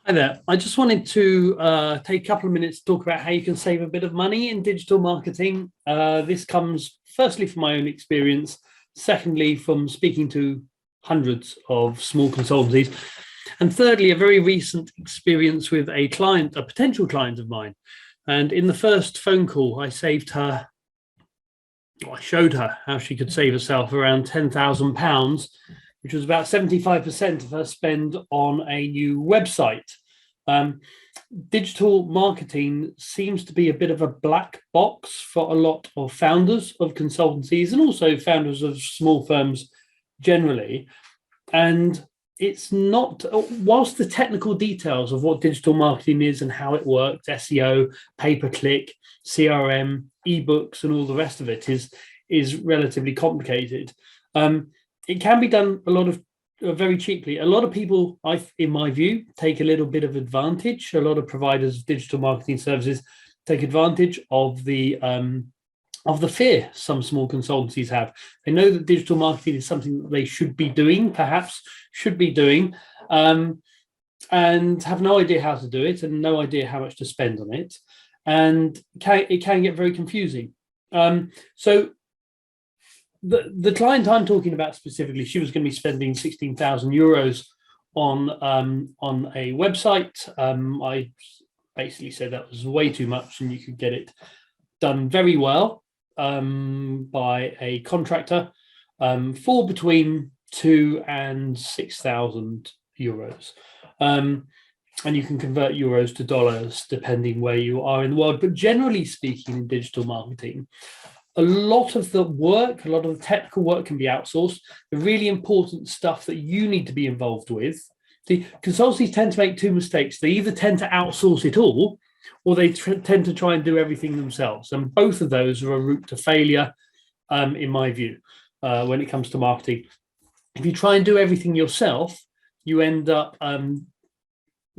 Hi there. I just wanted to take a couple of minutes to talk about how you can save a bit of money in digital marketing. This comes firstly from my own experience, secondly from speaking to hundreds of small consultancies, and thirdly, a very recent experience with a client, a potential client of mine. And in the first phone call, I showed her how she could save herself around £10,000, which was about 75% of her spend on a new website. Digital marketing seems to be a bit of a black box for a lot of founders of consultancies and also founders of small firms generally. And it's not, whilst the technical details of what digital marketing is and how it works, SEO, pay-per-click, CRM, ebooks, and all the rest of it is relatively complicated. It can be done very cheaply. A lot of people, in my view, take a little bit of advantage. A lot of providers of digital marketing services take advantage of the fear some small consultancies have. They know that digital marketing is something that they should be doing, and have no idea how to do it and no idea how much to spend on it. And it can get very confusing. So the client I'm talking about specifically, she was going to be spending €16,000 on a website. I basically said that was way too much and you could get it done very well by a contractor for between €2,000 and €6,000. And you can convert euros to dollars depending where you are in the world. But generally speaking, in digital marketing, a lot of the work, a lot of the technical work can be outsourced. The really important stuff that you need to be involved with, the consultancies tend to make two mistakes. They either tend to outsource it all, or they tend to try and do everything themselves. And both of those are a route to failure, in my view, when it comes to marketing. If you try and do everything yourself, you end up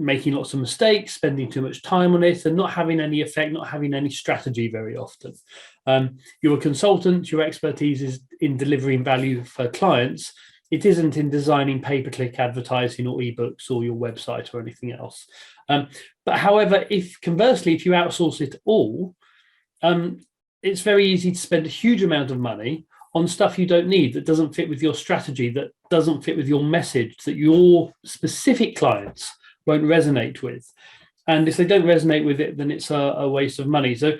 making lots of mistakes, spending too much time on it, and not having any effect, not having any strategy very often. You're a consultant, your expertise is in delivering value for clients. It isn't in designing pay-per-click advertising or ebooks or your website or anything else. But however, conversely, if you outsource it all, it's very easy to spend a huge amount of money on stuff you don't need, that doesn't fit with your strategy, that doesn't fit with your message, that your specific clients won't resonate with. And if they don't resonate with it, then it's a waste of money. So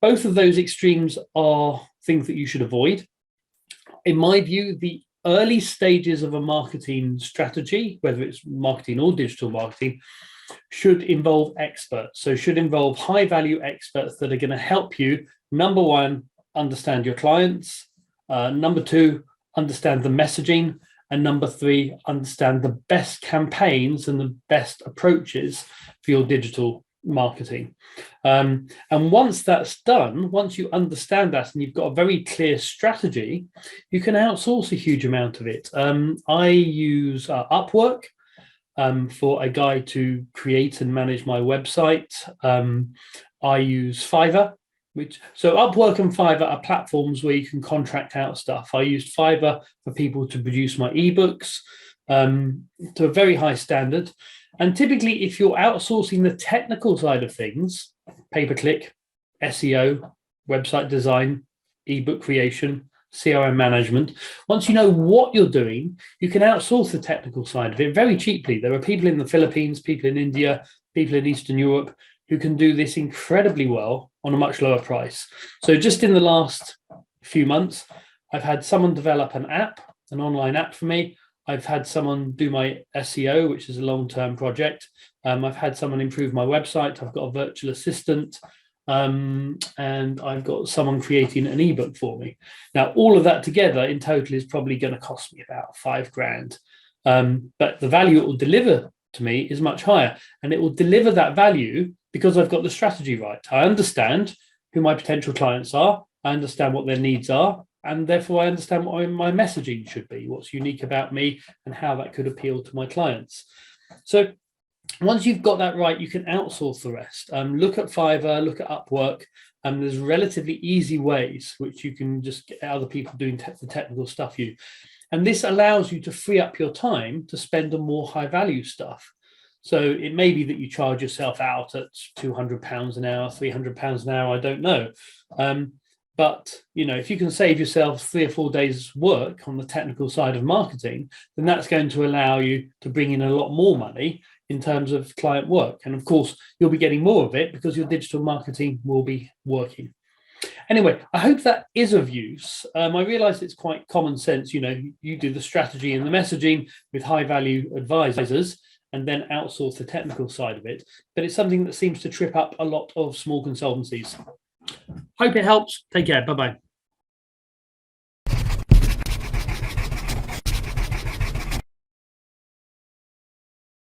both of those extremes are things that you should avoid. In my view, the early stages of a marketing strategy, whether it's marketing or digital marketing, should involve experts. So should involve high value experts that are going to help you, number one, understand your clients, number two, understand the messaging, and number three, understand the best campaigns and the best approaches for your digital marketing. And once that's done, once you understand that and you've got a very clear strategy, you can outsource a huge amount of it. I use Upwork for a guide to create and manage my website. I use Fiverr. So Upwork and Fiverr are platforms where you can contract out stuff. I used Fiverr for people to produce my ebooks to a very high standard. And typically, if you're outsourcing the technical side of things, pay-per-click, SEO, website design, ebook creation, CRM management, once you know what you're doing, you can outsource the technical side of it very cheaply. There are people in the Philippines, people in India, people in Eastern Europe who can do this incredibly well on a much lower price. So just in the last few months, I've had someone develop an online app for me. I've had someone do my SEO, which is a long-term project. I've had someone improve my website. I've got a virtual assistant, and I've got someone creating an ebook for me. Now, all of that together in total is probably going to cost me about £5,000. But the value it will deliver to me is much higher, and it will deliver that value because I've got the strategy right. I understand who my potential clients are. I understand what their needs are. And therefore, I understand what my messaging should be, what's unique about me, and how that could appeal to my clients. So once you've got that right, you can outsource the rest. Look at Fiverr, look at Upwork. There's relatively easy ways which you can just get other people doing the technical stuff And this allows you to free up your time to spend on more high value stuff. So it may be that you charge yourself out at £200 an hour, £300 an hour, I don't know. But if you can save yourself 3 or 4 days work on the technical side of marketing, then that's going to allow you to bring in a lot more money in terms of client work. And of course, you'll be getting more of it because your digital marketing will be working. Anyway, I hope that is of use. I realize it's quite common sense. You do the strategy and the messaging with high value advisors and then outsource the technical side of it. But it's something that seems to trip up a lot of small consultancies. Hope it helps. Take care. Bye-bye.